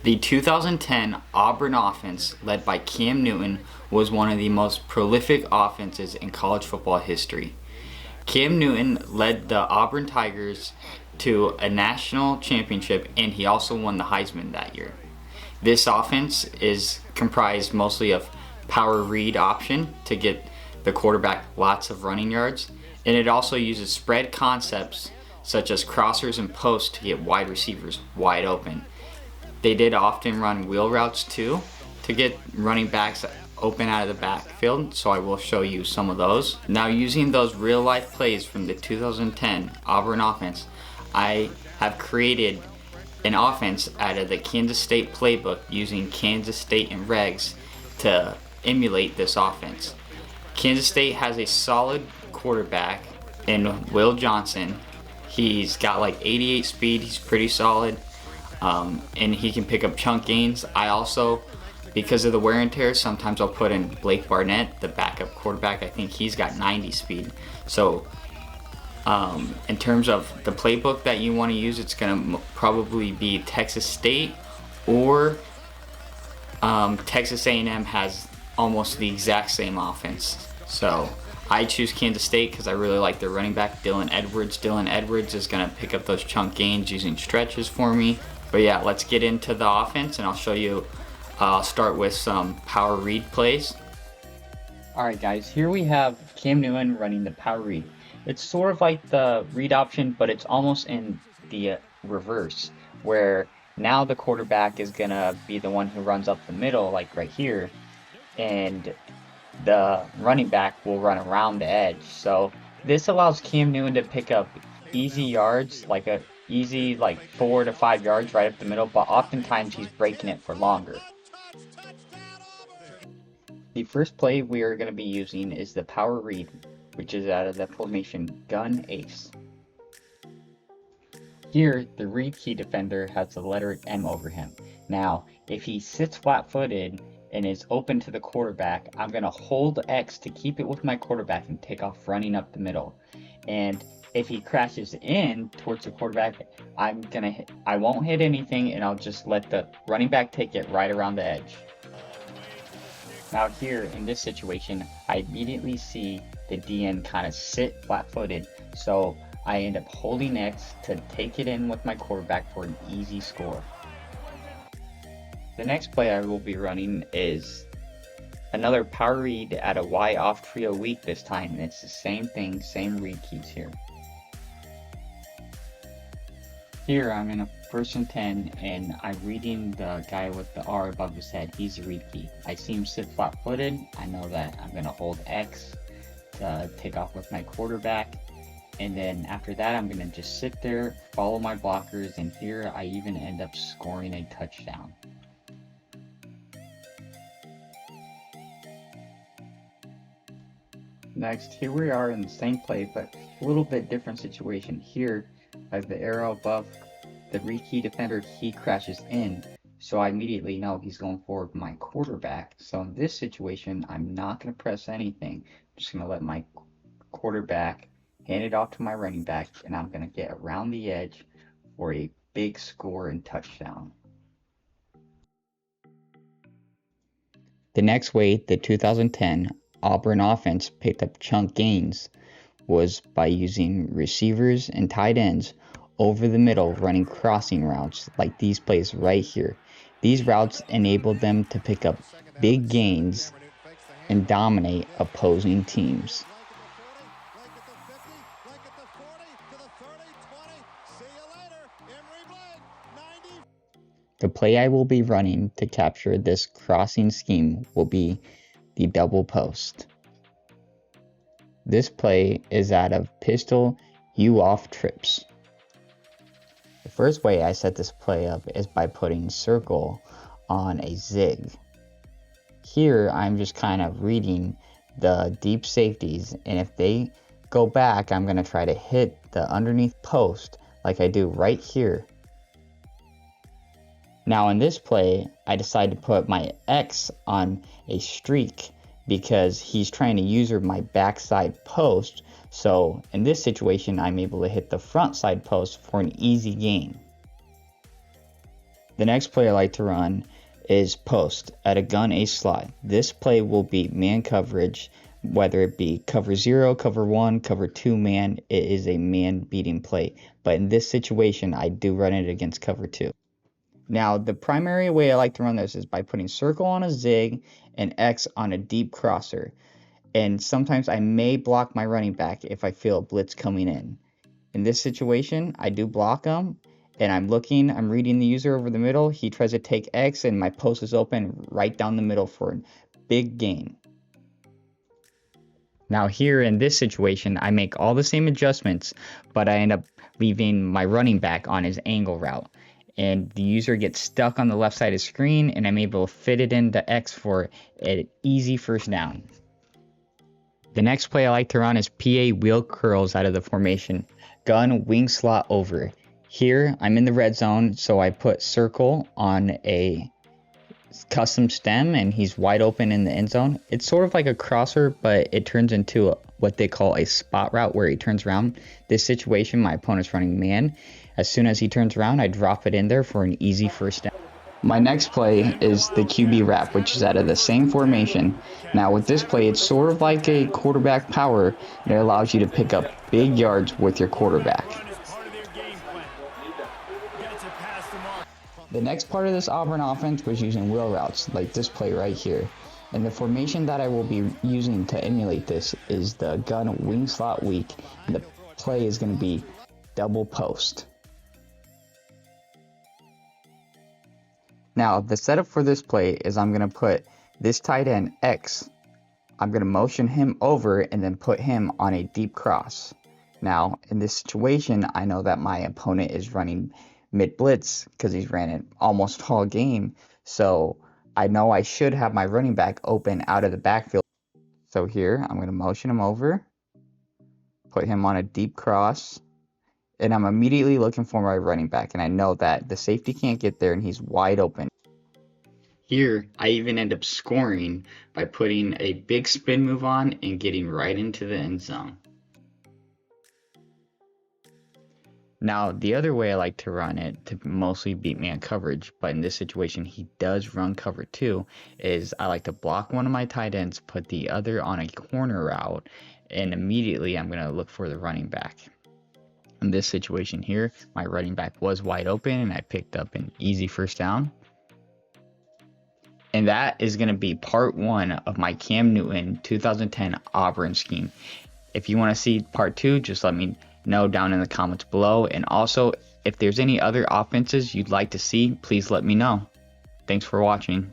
The 2010 Auburn offense, led by Cam Newton, was one of the most prolific offenses in college football history. Cam Newton led the Auburn Tigers to a national championship, and he also won the Heisman that year. This offense is comprised mostly of power read option to get the quarterback lots of running yards, and it also uses spread concepts such as crossers and posts to get wide receivers wide open. They did often run wheel routes too to get running backs open out of the backfield, so I will show you some of those. Now, using those real life plays from the 2010 Auburn offense, I have created an offense out of the Kansas State playbook using Kansas State and regs to emulate this offense. Kansas State has a solid quarterback in Will Johnson. He's got like 88 speed, he's pretty solid, and he can pick up chunk gains. I also, because of the wear and tear, sometimes I'll put in Blake Barnett, the backup quarterback. I think he's got 90 speed. So in terms of the playbook that you want to use, it's going to probably be Texas State, or Texas A&M has almost the exact same offense. So I choose Kansas State because I really like their running back, Dylan Edwards. Dylan Edwards is going to pick up those chunk gains using stretches for me. But yeah, let's get into the offense, and I'll show you. I'll start with some power read plays. Alright guys, here we have Cam Newton running the power read. It's sort of like the read option, but it's almost in the reverse, where now the quarterback is going to be the one who runs up the middle, like right here, and the running back will run around the edge. So this allows Cam Newton to pick up easy yards, like a easy 4 to 5 yards right up the middle, but oftentimes he's breaking it for longer. The first play we are going to be using is the power read, which is out of the formation gun ace. Here, the read key defender has the letter M over him. Now, if he sits flat-footed and is open to the quarterback, I'm going to hold X to keep it with my quarterback and take off running up the middle. And if he crashes in towards the quarterback, I won't hit anything, and I'll just let the running back take it right around the edge. Now here, in this situation, I immediately see the DN kind of sit flat-footed, so I end up holding X to take it in with my quarterback for an easy score. The next play I will be running is another power read at a Y off trio weak this time, and it's the same thing, same read keys here. Here I'm in a 1st and 10, and I'm reading the guy with the R above his head. He's the read key. I see him sit flat-footed. I know that I'm going to hold X to take off with my quarterback. And then after that, I'm going to just sit there, follow my blockers, and here I even end up scoring a touchdown. Next, here we are in the same play, but a little bit different situation. Here, as the arrow above the read key defender, he crashes in, so I immediately know he's going forward with my quarterback. So in this situation, I'm not going to press anything. I'm just going to let my quarterback hand it off to my running back, and I'm going to get around the edge for a big score and touchdown. The next way the 2010 Auburn offense picked up chunk gains was by using receivers and tight ends over the middle, running crossing routes like these plays right here. These routes enabled them to pick up big gains and dominate opposing teams. The play I will be running to capture this crossing scheme will be the double post. This play is out of pistol U-off trips. The first way I set this play up is by putting circle on a zig. Here I'm just kind of reading the deep safeties, and if they go back, I'm going to try to hit the underneath post like I do right here. Now in this play, I decide to put my X on a streak because he's trying to user my backside post. So in this situation, I'm able to hit the front side post for an easy gain. The next play I like to run is post at a gun ace slot. This play will beat man coverage, whether it be cover 0, cover 1, cover 2 man. It is a man beating play, but in this situation I do run it against cover 2. Now the primary way I like to run this is by putting circle on a zig and X on a deep crosser, and sometimes I may block my running back if I feel a blitz coming in. In this situation, I do block him, and I'm reading the user over the middle. He tries to take X, and my post is open right down the middle for a big gain. Now here in this situation, I make all the same adjustments, but I end up leaving my running back on his angle route. And the user gets stuck on the left side of the screen, and I'm able to fit it into X for an easy first down. The next play I like to run is PA wheel curls out of the formation. Gun wing slot over. Here I'm in the red zone, so I put circle on a custom stem and he's wide open in the end zone. It's sort of like a crosser, but it turns into what they call a spot route where he turns around. This situation, my opponent's running man. As soon as he turns around, I drop it in there for an easy first down. My next play is the QB wrap, which is out of the same formation. Now with this play, it's sort of like a quarterback power, and it allows you to pick up big yards with your quarterback. The next part of this Auburn offense was using wheel routes, like this play right here. And the formation that I will be using to emulate this is the gun wing slot weak, and the play is going to be double post. Now, the setup for this play is I'm going to put this tight end X. I'm going to motion him over and then put him on a deep cross. Now, in this situation, I know that my opponent is running mid blitz because he's ran it almost all game. So I know I should have my running back open out of the backfield. So here, I'm going to motion him over, put him on a deep cross, and I'm immediately looking for my running back, and I know that the safety can't get there and he's wide open. Here, I even end up scoring by putting a big spin move on and getting right into the end zone. Now, the other way I like to run it to mostly beat man coverage, but in this situation he does run cover 2, is I like to block one of my tight ends, put the other on a corner route, and immediately I'm going to look for the running back. In this situation here, my running back was wide open and I picked up an easy first down. And that is going to be part 1 of my Cam Newton 2010 Auburn scheme. If you want to see part 2, just let me know down in the comments below. And also, if there's any other offenses you'd like to see, please let me know. Thanks for watching.